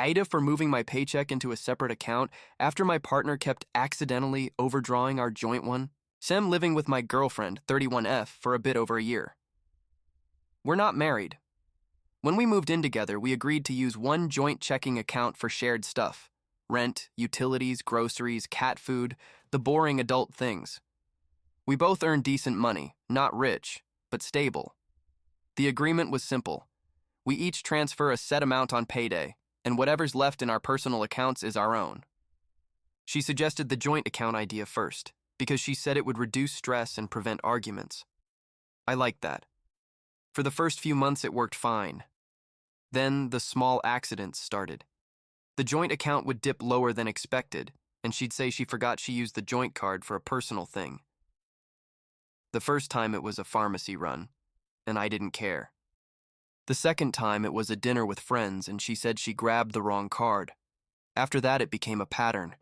AITA for moving my paycheck into a separate account after my partner kept accidentally overdrawing our joint one. Sam living with my girlfriend, 31F, for a bit over a year. We're not married. When we moved in together, we agreed to use one joint checking account for shared stuff. Rent, utilities, groceries, cat food, the boring adult things. We both earn decent money, not rich, but stable. The agreement was simple. We each transfer a set amount on payday, and whatever's left in our personal accounts is our own. She suggested the joint account idea first, because she said it would reduce stress and prevent arguments. I liked that. For the first few months, it worked fine. Then the small accidents started. The joint account would dip lower than expected, and she'd say she forgot she used the joint card for a personal thing. The first time it was a pharmacy run, and I didn't care. The second time it was a dinner with friends, and she said she grabbed the wrong card. After that, it became a pattern.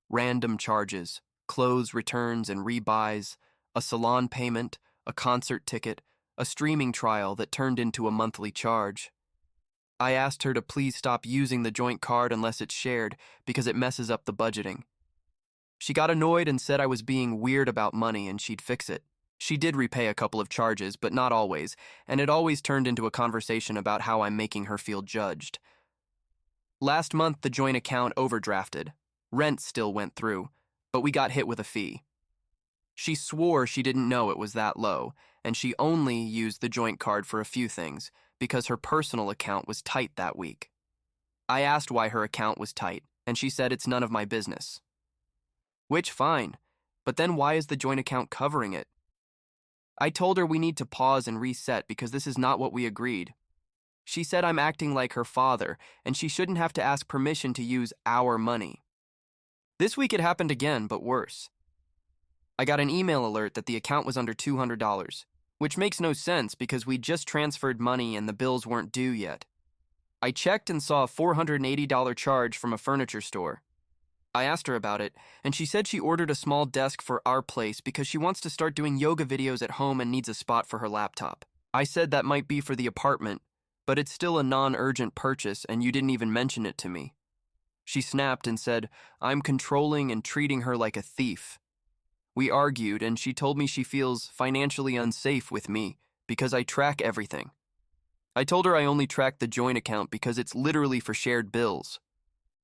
Random charges, clothes returns and rebuys, a salon payment, a concert ticket, a streaming trial that turned into a monthly charge. I asked her to please stop using the joint card unless it's shared because it messes up the budgeting. She got annoyed and said I was being weird about money and she'd fix it. She did repay a couple of charges, but not always, and it always turned into a conversation about how I'm making her feel judged. Last month, the joint account overdrafted. Rent still went through, but we got hit with a fee. She swore she didn't know it was that low, and she only used the joint card for a few things, because her personal account was tight that week. I asked why her account was tight, and she said it's none of my business. Which, fine, but then why is the joint account covering it? I told her we need to pause and reset because this is not what we agreed. She said I'm acting like her father, and she shouldn't have to ask permission to use our money. This week it happened again, but worse. I got an email alert that the account was under $200. Which makes no sense because we just transferred money and the bills weren't due yet. I checked and saw a $480 charge from a furniture store. I asked her about it, and she said she ordered a small desk for our place because she wants to start doing yoga videos at home and needs a spot for her laptop. I said that might be for the apartment, but it's still a non-urgent purchase and you didn't even mention it to me. She snapped and said, I'm controlling and treating her like a thief. We argued, and she told me she feels financially unsafe with me because I track everything. I told her I only track the joint account because it's literally for shared bills.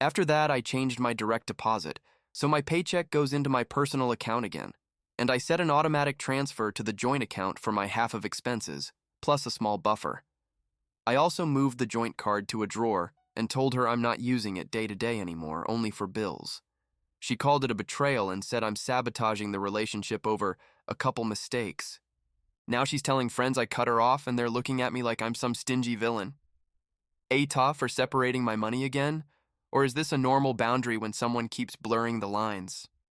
After that, I changed my direct deposit, so my paycheck goes into my personal account again, and I set an automatic transfer to the joint account for my half of expenses, plus a small buffer. I also moved the joint card to a drawer and told her I'm not using it day to day anymore, only for bills. She called it a betrayal and said I'm sabotaging the relationship over a couple mistakes. Now she's telling friends I cut her off and they're looking at me like I'm some stingy villain. AITA for separating my money again? Or is this a normal boundary when someone keeps blurring the lines?